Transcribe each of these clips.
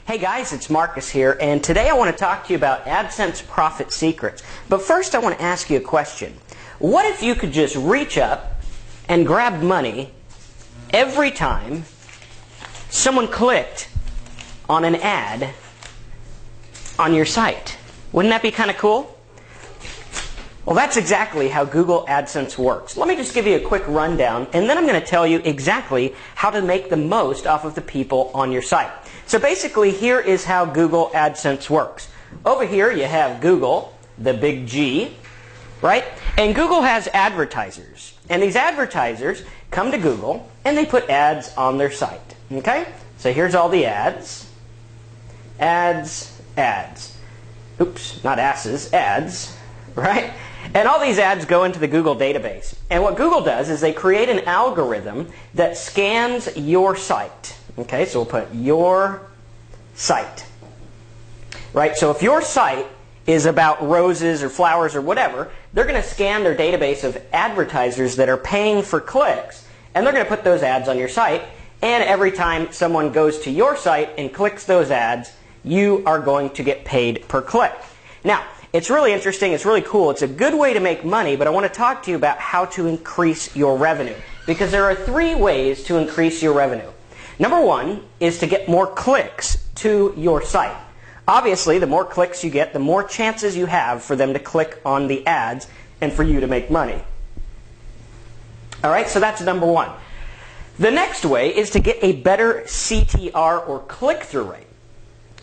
Hey guys, it's Marcus here, and today I want to talk to you about AdSense profit secrets. But first I want to ask you a question. What if you could just reach up and grab money every time someone clicked on an ad on your site? Wouldn't that be kind of cool? Well, that's exactly how Google AdSense works. Let me just give you a quick rundown, and then I'm going to tell you exactly how to make the most off of the people on your site. So basically, here is how Google AdSense works. Over here, you have Google, the big G, right? And Google has advertisers. And these advertisers come to Google, and they put ads on their site. Okay? So here's all the ads. Ads, ads. Oops, not asses, ads, right? And all these ads go into the Google database. And what Google does is they create an algorithm that scans your site. Okay, so we'll put your site. Right? So if your site is about roses or flowers or whatever, they're going to scan their database of advertisers that are paying for clicks, and they're going to put those ads on your site. And every time someone goes to your site and clicks those ads, you are going to get paid per click. Now, it's really interesting, it's really cool, it's a good way to make money, but I want to talk to you about how to increase your revenue. Because there are 3 ways to increase your revenue. Number 1 is to get more clicks to your site. Obviously, the more clicks you get, the more chances you have for them to click on the ads and for you to make money. Alright, so that's number 1. The next way is to get a better CTR or click-through rate.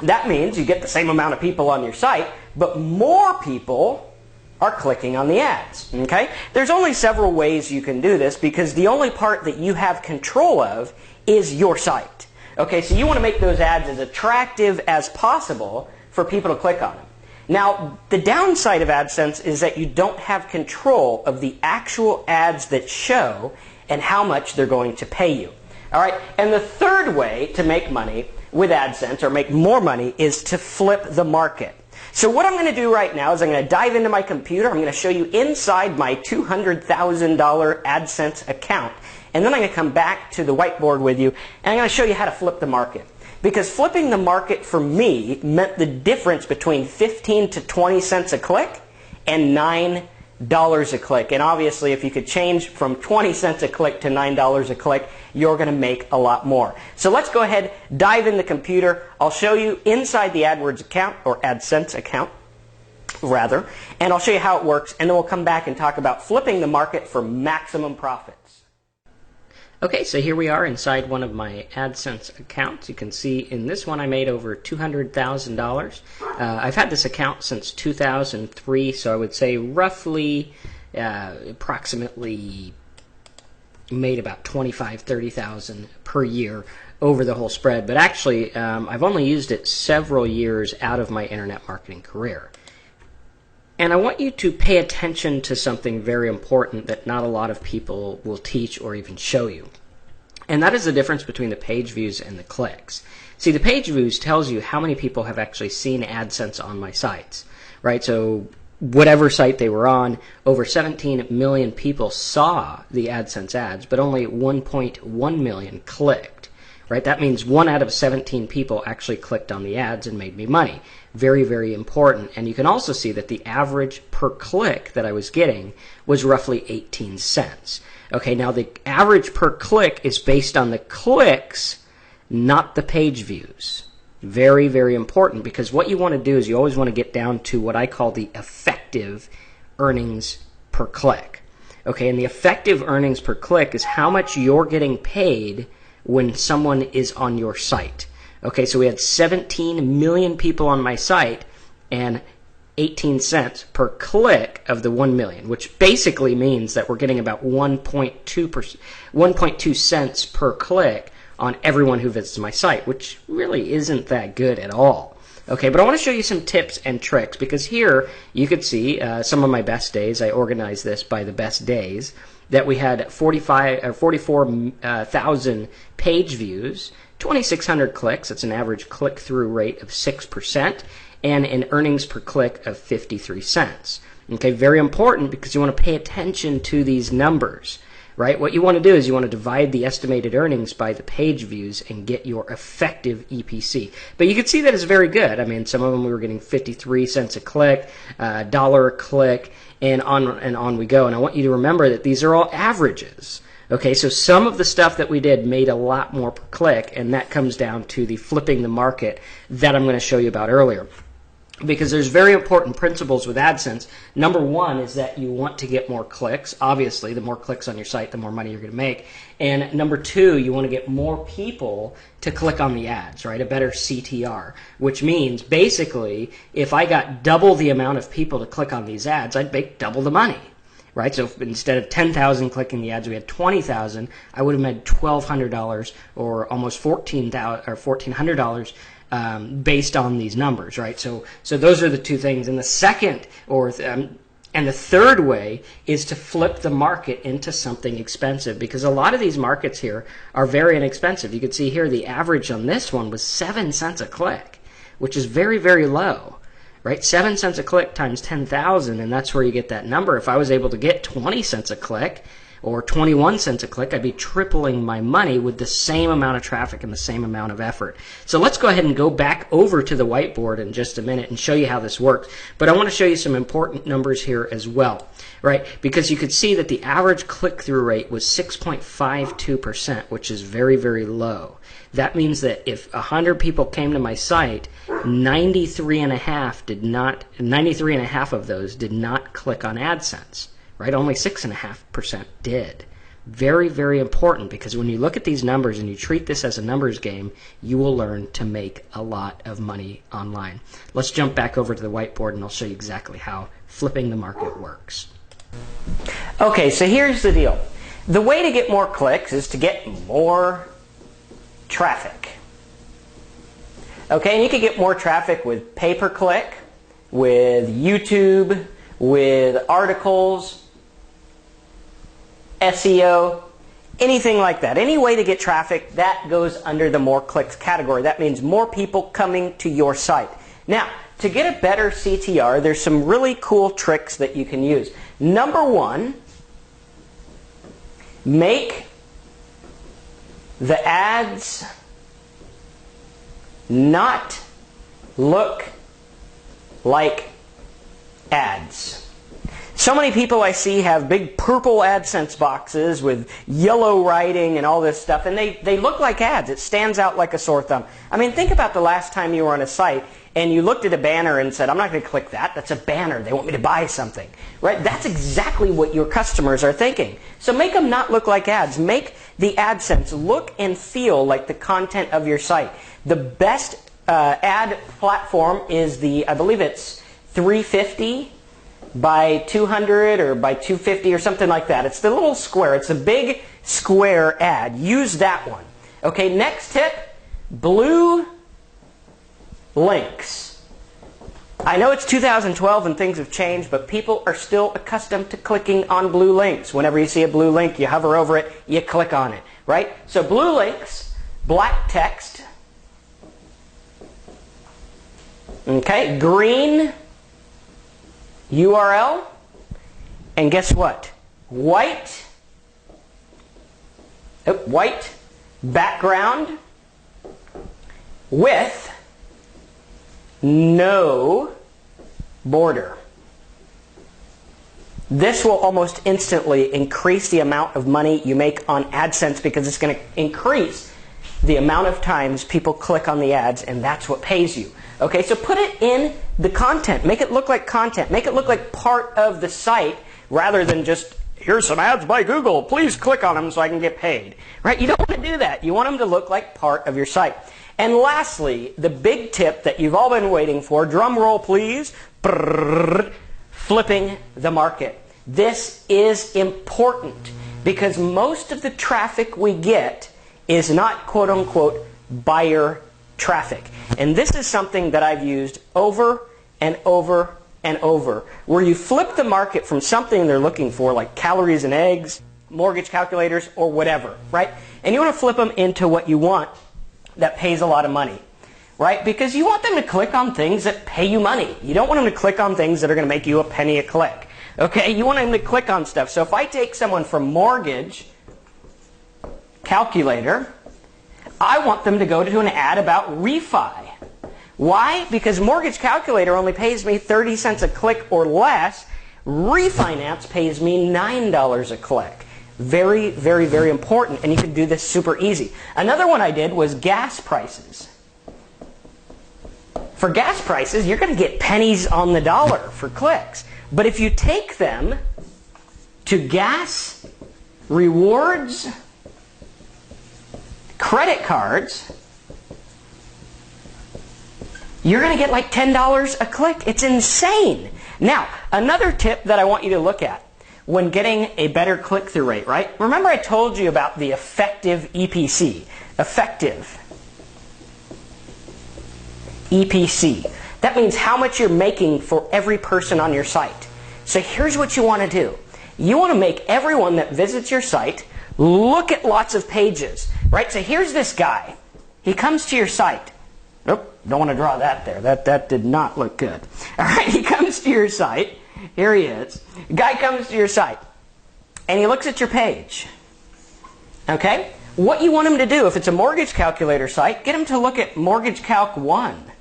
That means you get the same amount of people on your site, but more people are clicking on the ads. Okay? There's only several ways you can do this because the only part that you have control of is your site. Okay, so you want to make those ads as attractive as possible for people to click on them. Now, the downside of AdSense is that you don't have control of the actual ads that show and how much they're going to pay you. All right, and the third way to make money with AdSense, or make more money, is to flip the market. So what I'm going to do right now is I'm going to dive into my computer. I'm going to show you inside my $200,000 AdSense account. And then I'm going to come back to the whiteboard with you, and I'm going to show you how to flip the market. Because flipping the market for me meant the difference between 15 to 20 cents a click and $9 a click. And obviously, if you could change from 20 cents a click to $9 a click, you're going to make a lot more. So let's go ahead, dive in the computer. I'll show you inside the AdWords account, or AdSense account, rather, and I'll show you how it works, and then we'll come back and talk about flipping the market for maximum profits. Okay, so here we are inside one of my AdSense accounts. You can see in this one I made over $200,000. I've had this account since 2003, so I would say roughly, approximately made about $25,000–$30,000 per year over the whole spread. But actually, I've only used it several years out of my internet marketing career. And I want you to pay attention to something very important that not a lot of people will teach or even show you. And that is the difference between the page views and the clicks. See, the page views tells you how many people have actually seen AdSense on my sites, right? So whatever site they were on, over 17 million people saw the AdSense ads, but only 1.1 million clicked, right? That means 1 out of 17 people actually clicked on the ads and made me money. Very, very important. And you can also see that the average per click that I was getting was roughly 18 cents. Okay, now the average per click is based on the clicks, not the page views. Very, very important, because what you want to do is you always want to get down to what I call the effective earnings per click. Okay, and the effective earnings per click is how much you're getting paid when someone is on your site. Okay, so we had 17 million people on my site and 18 cents per click of the 1 million, which basically means that we're getting about 1.2 cents per click on everyone who visits my site, which really isn't that good at all. Okay, but I want to show you some tips and tricks, because here you could see some of my best days. I organized this by the best days, that we had 44,000 page views, 2,600 clicks, that's an average click-through rate of 6%, and an earnings per click of 53 cents. Okay, very important, because you want to pay attention to these numbers. right? What you want to do is you want to divide the estimated earnings by the page views and get your effective EPC. But you can see that it's very good. I mean, some of them we were getting 53 cents a click, dollar a click, and on we go. And I want you to remember that these are all averages. Okay, so some of the stuff that we did made a lot more per click, and that comes down to the flipping the market that I'm going to show you about earlier. Because there's very important principles with AdSense. Number one is that you want to get more clicks. Obviously, the more clicks on your site, the more money you're going to make. And number two, you want to get more people to click on the ads, right? A better CTR, which means basically if I got double the amount of people to click on these ads, I'd make double the money. Right, so if instead of 10,000 clicking the ads, we had 20,000. I would have made $1,200 or almost $1,400 based on these numbers, right? So those are the two things. And the second, and the third way is to flip the market into something expensive, because a lot of these markets here are very inexpensive. You can see here the average on this one was 7 cents a click, which is very, very low. Right, 7 cents a click times 10,000, and that's where you get that number. If I was able to get 20 cents a click or 21 cents a click, I'd be tripling my money with the same amount of traffic and the same amount of effort. So let's go ahead and go back over to the whiteboard in just a minute and show you how this works. But I want to show you some important numbers here as well, right? Because you could see that the average click-through rate was 6.52%, which is very, very low. That means that if 100 people came to my site, 93 and a half of those did not click on AdSense, right? Only 6.5% did. Very, very important, because when you look at these numbers and you treat this as a numbers game, you will learn to make a lot of money online. Let's jump back over to the whiteboard and I'll show you exactly how flipping the market works. Okay, so here's the deal. The way to get more clicks is to get more traffic. Okay, and you can get more traffic with pay-per-click, with YouTube, with articles, SEO, anything like that. Any way to get traffic, that goes under the more clicks category. That means more people coming to your site. Now, to get a better CTR, there's some really cool tricks that you can use. Number one, make the ads not look like ads. So many people I see have big purple AdSense boxes with yellow writing and all this stuff, and they look like ads. It stands out like a sore thumb. I mean, think about the last time you were on a site and you looked at a banner and said, I'm not going to click that. That's a banner. They want me to buy something. Right? That's exactly what your customers are thinking. So make them not look like ads. Make the AdSense look and feel like the content of your site. The best ad platform is I believe it's 350 by 200 or by 250 or something like that. It's the little square. It's a big square ad. Use that one. Okay, next tip, blue links. I know it's 2012 and things have changed, but people are still accustomed to clicking on blue links. Whenever you see a blue link, you hover over it, you click on it, right? So blue links, black text, okay, green URL, and guess what? White background with no border. This will almost instantly increase the amount of money you make on AdSense, because it's going to increase the amount of times people click on the ads, and that's what pays you. Okay, so put it in the content. Make it look like content. Make it look like part of the site rather than just, here's some ads by Google. Please click on them so I can get paid. Right? You don't want to do that. You want them to look like part of your site. And lastly, the big tip that you've all been waiting for, drum roll please, flipping the market. This is important because most of the traffic we get is not quote-unquote buyer traffic. And this is something that I've used over and over and over, where you flip the market from something they're looking for, like calories and eggs, mortgage calculators, or whatever, right? And you want to flip them into what you want that pays a lot of money, right? Because you want them to click on things that pay you money. You don't want them to click on things that are going to make you a penny a click. Okay, you want them to click on stuff. So if I take someone from mortgage calculator, I want them to go to an ad about refi. Why? Because mortgage calculator only pays me 30 cents a click or less. Refinance pays me $9 a click. Very, very, very important, and you can do this super easy. Another one I did was gas prices. For gas prices, you're going to get pennies on the dollar for clicks. But if you take them to gas, rewards, credit cards, you're going to get like $10 a click. It's insane. Now, another tip that I want you to look at when getting a better click-through rate, right? Remember I told you about the effective EPC. Effective EPC. That means how much you're making for every person on your site. So here's what you want to do. You want to make everyone that visits your site look at lots of pages, right? So here's this guy. He comes to your site. Nope, don't want to draw that there. That did not look good. All right, he comes to your site. Here he is. Guy comes to your site, and he looks at your page. Okay? What you want him to do, if it's a mortgage calculator site, get him to look at Mortgage Calc 1.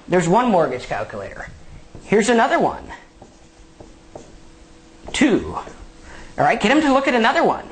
There's one mortgage calculator. Here's another one. 2. All right, get him to look at another one.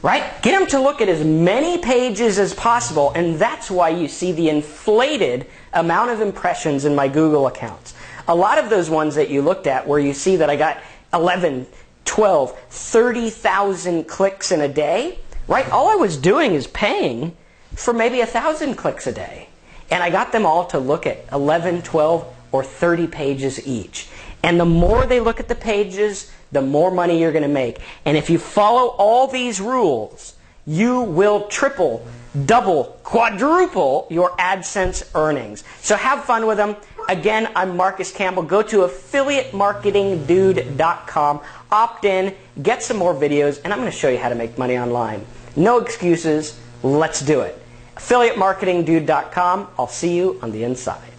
Right? Get them to look at as many pages as possible, and that's why you see the inflated amount of impressions in my Google accounts. A lot of those ones that you looked at where you see that I got 11, 12, 30,000 clicks in a day, right? All I was doing is paying for maybe 1,000 clicks a day. And I got them all to look at 11, 12, or 30 pages each. And the more they look at the pages, the more money you're going to make. And if you follow all these rules, you will triple, double, quadruple your AdSense earnings. So have fun with them. Again, I'm Marcus Campbell. Go to affiliatemarketingdude.com, opt in, get some more videos, and I'm going to show you how to make money online. No excuses. Let's do it. affiliatemarketingdude.com. I'll see you on the inside.